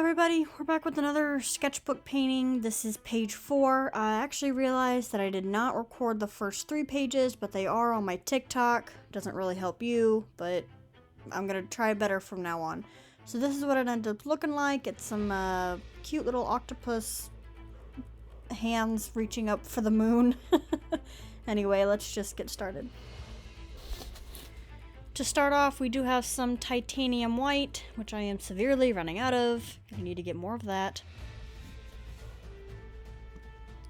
everybody, we're back with another sketchbook painting. This is page 4. I actually realized that I did not record the first 3 pages, but they are on my TikTok. Doesn't really help you, but I'm gonna try better from now on. So this is what it ended up looking like. It's some cute little octopus hands reaching up for the moon. Anyway, let's just get started. To start off, we do have some titanium white, which I am severely running out of. I need to get more of that.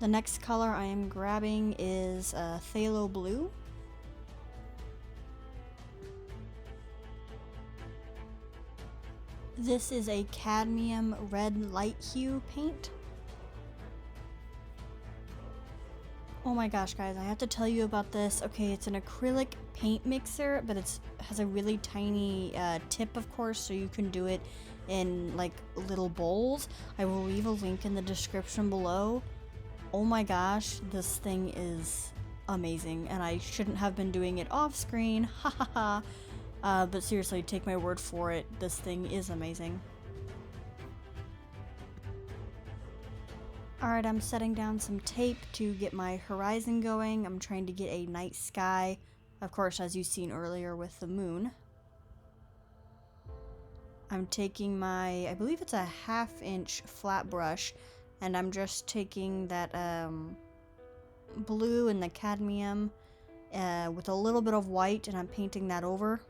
The next color I am grabbing is Thalo Blue. This is a cadmium red light hue paint. Oh my gosh, guys, I have to tell you about this. Okay, it's an acrylic paint mixer, but it has a really tiny tip, of course, so you can do it in like little bowls. I will leave a link in the description below. Oh my gosh, this thing is amazing, and I shouldn't have been doing it off screen, ha ha ha. But seriously, take my word for it, this thing is amazing. Alright, I'm setting down some tape to get my horizon going. I'm trying to get a night sky, of course, as you've seen earlier with the moon. I'm taking my, I believe it's a 1/2 inch flat brush, and I'm just taking that blue and the cadmium with a little bit of white, and I'm painting that over.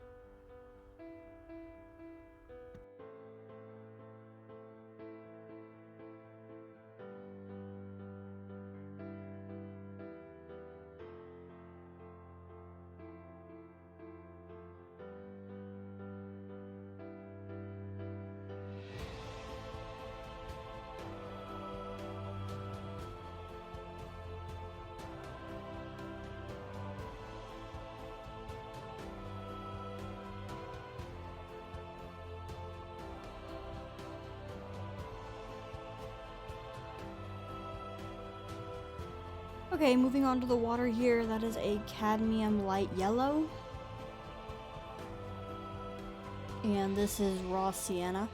Okay, moving on to the water here, that is a cadmium light yellow. And this is raw sienna.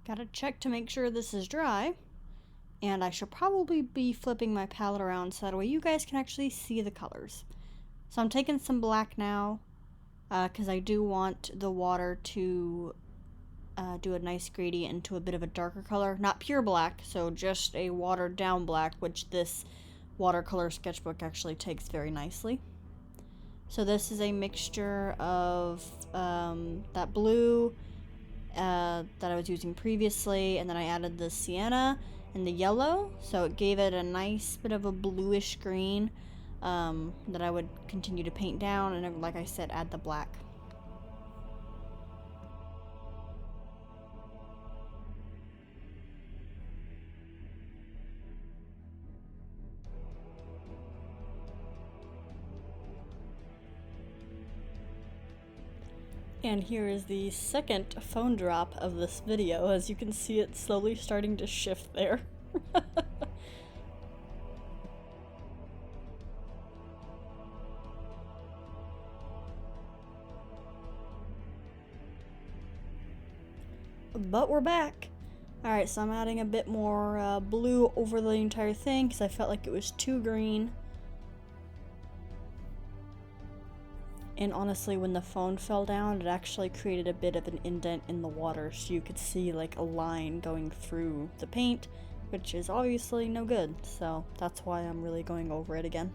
Gotta check to make sure this is dry. And I should probably be flipping my palette around so that way you guys can actually see the colors. So I'm taking some black now, because I do want the water to do a nice gradient into a bit of a darker color. Not pure black, so just a watered down black, which this watercolor sketchbook actually takes very nicely. So this is a mixture of that blue that I was using previously, and then I added the sienna and the yellow, so it gave it a nice bit of a bluish green that I would continue to paint down, and like I said, add the black. And here is the second phone drop of this video. As you can see, it's slowly starting to shift there. But we're back. Alright, so I'm adding a bit more blue over the entire thing because I felt like it was too green. And honestly, when the phone fell down, it actually created a bit of an indent in the water, so you could see like a line going through the paint, which is obviously no good, so that's why I'm really going over it again.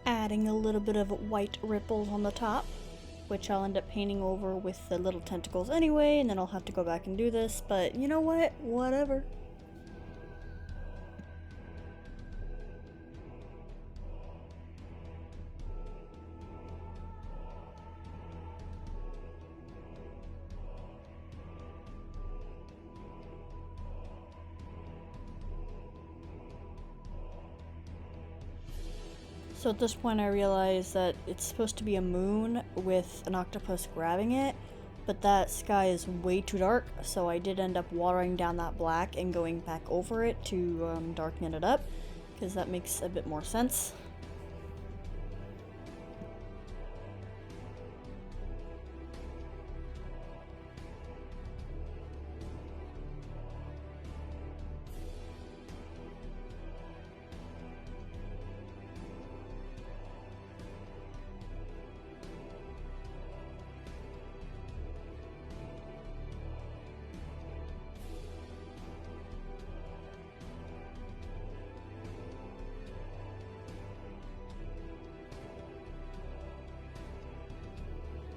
Adding a little bit of white ripples on the top, which I'll end up painting over with the little tentacles anyway, and then I'll have to go back and do this, but you know what? Whatever. So at this point I realized that it's supposed to be a moon with an octopus grabbing it, but that sky is way too dark, so I did end up watering down that black and going back over it to darken it up, because that makes a bit more sense.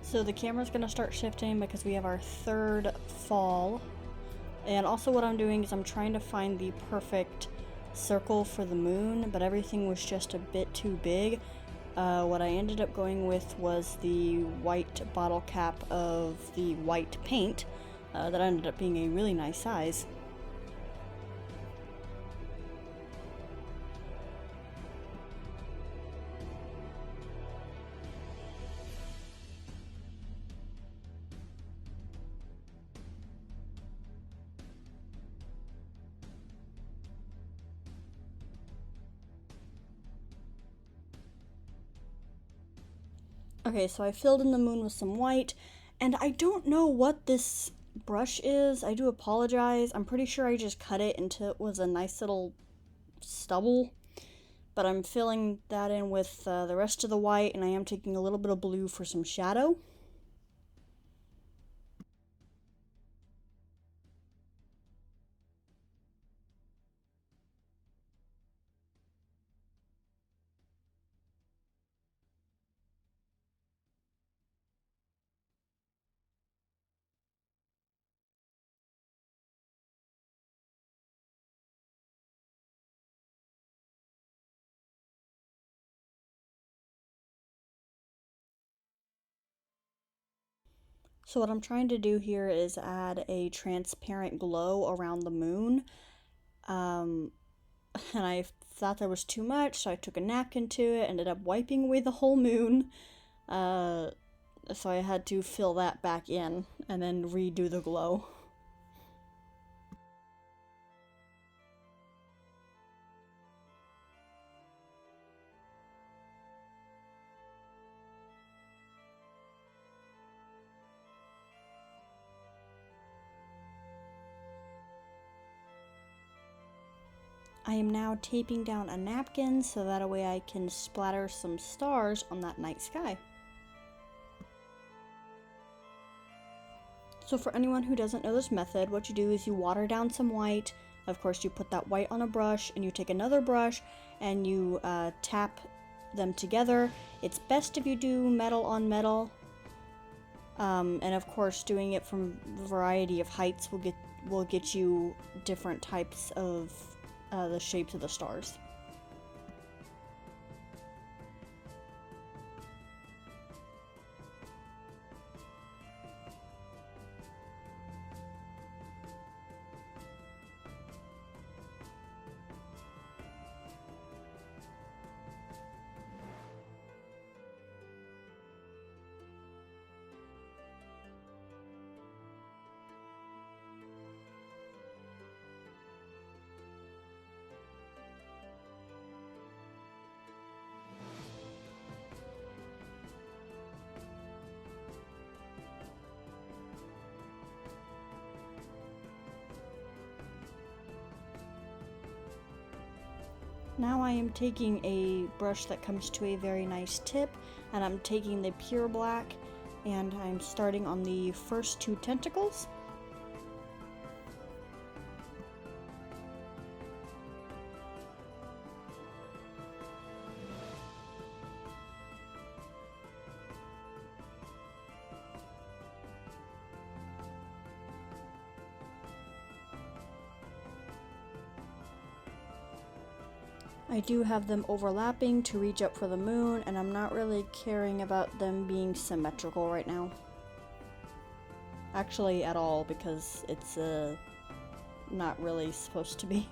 So the camera's gonna start shifting because we have our third fall. And also what I'm doing is I'm trying to find the perfect circle for the moon, but everything was just a bit too big. What I ended up going with was the white bottle cap of the white paint. That ended up being a really nice size. Okay, so I filled in the moon with some white, and I don't know what this brush is. I do apologize. I'm pretty sure I just cut it until it was a nice little stubble, but I'm filling that in with the rest of the white, and I am taking a little bit of blue for some shadow. So what I'm trying to do here is add a transparent glow around the moon. And I thought there was too much, so I took a napkin to it, ended up wiping away the whole moon. So I had to fill that back in and then redo the glow. I am now taping down a napkin so that way I can splatter some stars on that night sky. So for anyone who doesn't know this method, what you do is you water down some white. Of course, you put that white on a brush, and you take another brush and you tap them together. It's best if you do metal on metal. And of course, doing it from a variety of heights will get you different types of the shapes of the stars. Now I am taking a brush that comes to a very nice tip, and I'm taking the pure black, and I'm starting on the first two tentacles. I do have them overlapping to reach up for the moon, and I'm not really caring about them being symmetrical right now. Actually, at all, because it's not really supposed to be.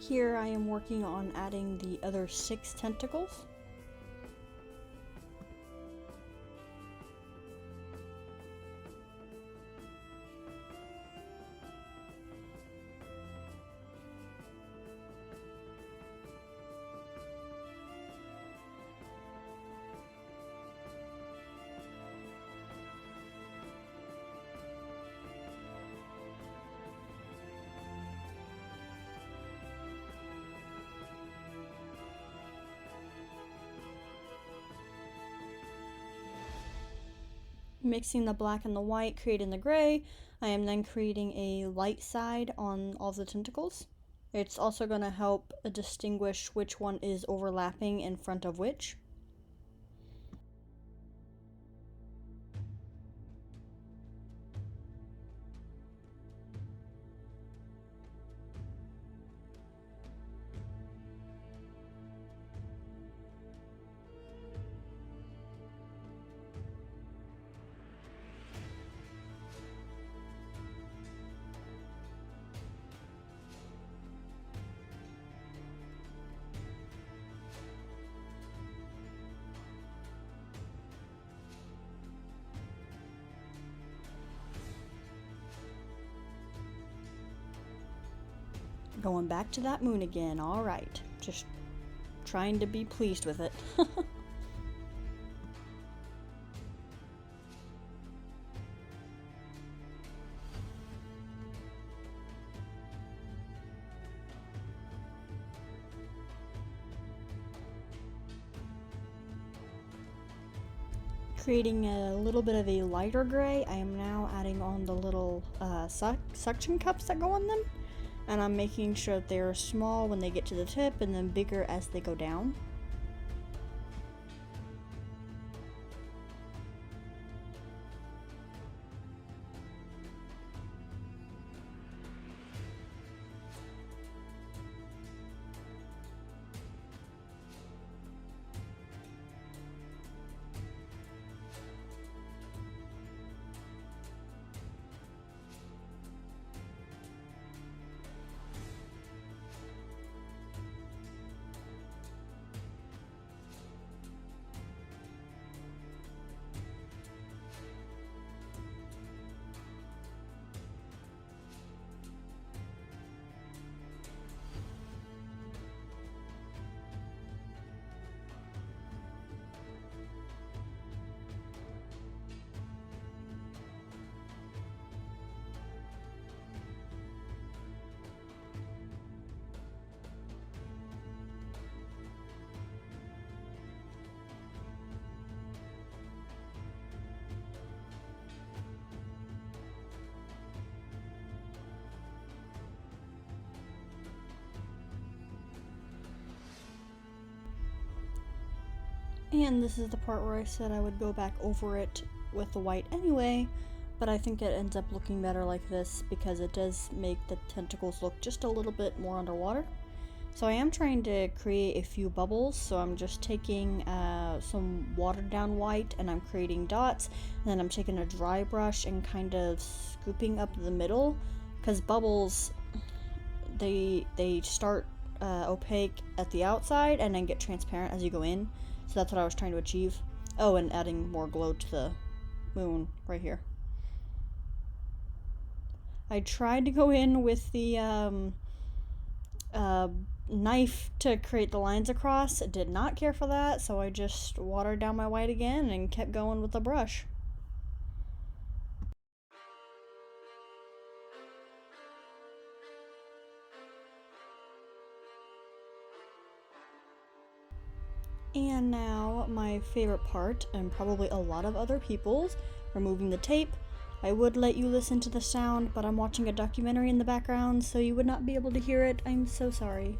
here I am working on adding the other 6 tentacles. Mixing the black and the white, creating the gray. I am then creating a light side on all the tentacles. It's also going to help distinguish which one is overlapping in front of which. Going back to that moon again, alright. Just trying to be pleased with it. Creating a little bit of a lighter gray, I am now adding on the little suction cups that go on them. And I'm making sure that they're small when they get to the tip and then bigger as they go down. And this is the part where I said I would go back over it with the white anyway, but I think it ends up looking better like this because it does make the tentacles look just a little bit more underwater. So I am trying to create a few bubbles, so I'm just taking some watered down white and I'm creating dots, and then I'm taking a dry brush and kind of scooping up the middle, because bubbles, they start opaque at the outside and then get transparent as you go in. So that's what I was trying to achieve. Oh, and adding more glow to the moon right here. I tried to go in with the knife to create the lines across. It did not care for that, so I just watered down my white again and kept going with the brush. And now my favorite part, and probably a lot of other people's, removing the tape. I would let you listen to the sound, but I'm watching a documentary in the background, so you would not be able to hear it. I'm so sorry.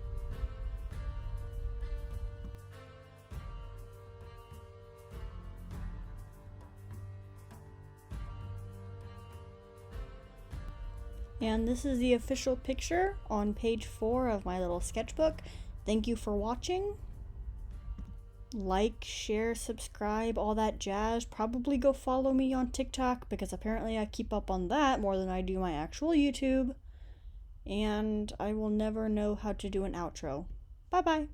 And this is the official picture on page 4 of my little sketchbook. Thank you for watching. Like, share, subscribe, all that jazz. Probably go follow me on TikTok because apparently I keep up on that more than I do my actual YouTube. and I will never know how to do an outro. Bye bye.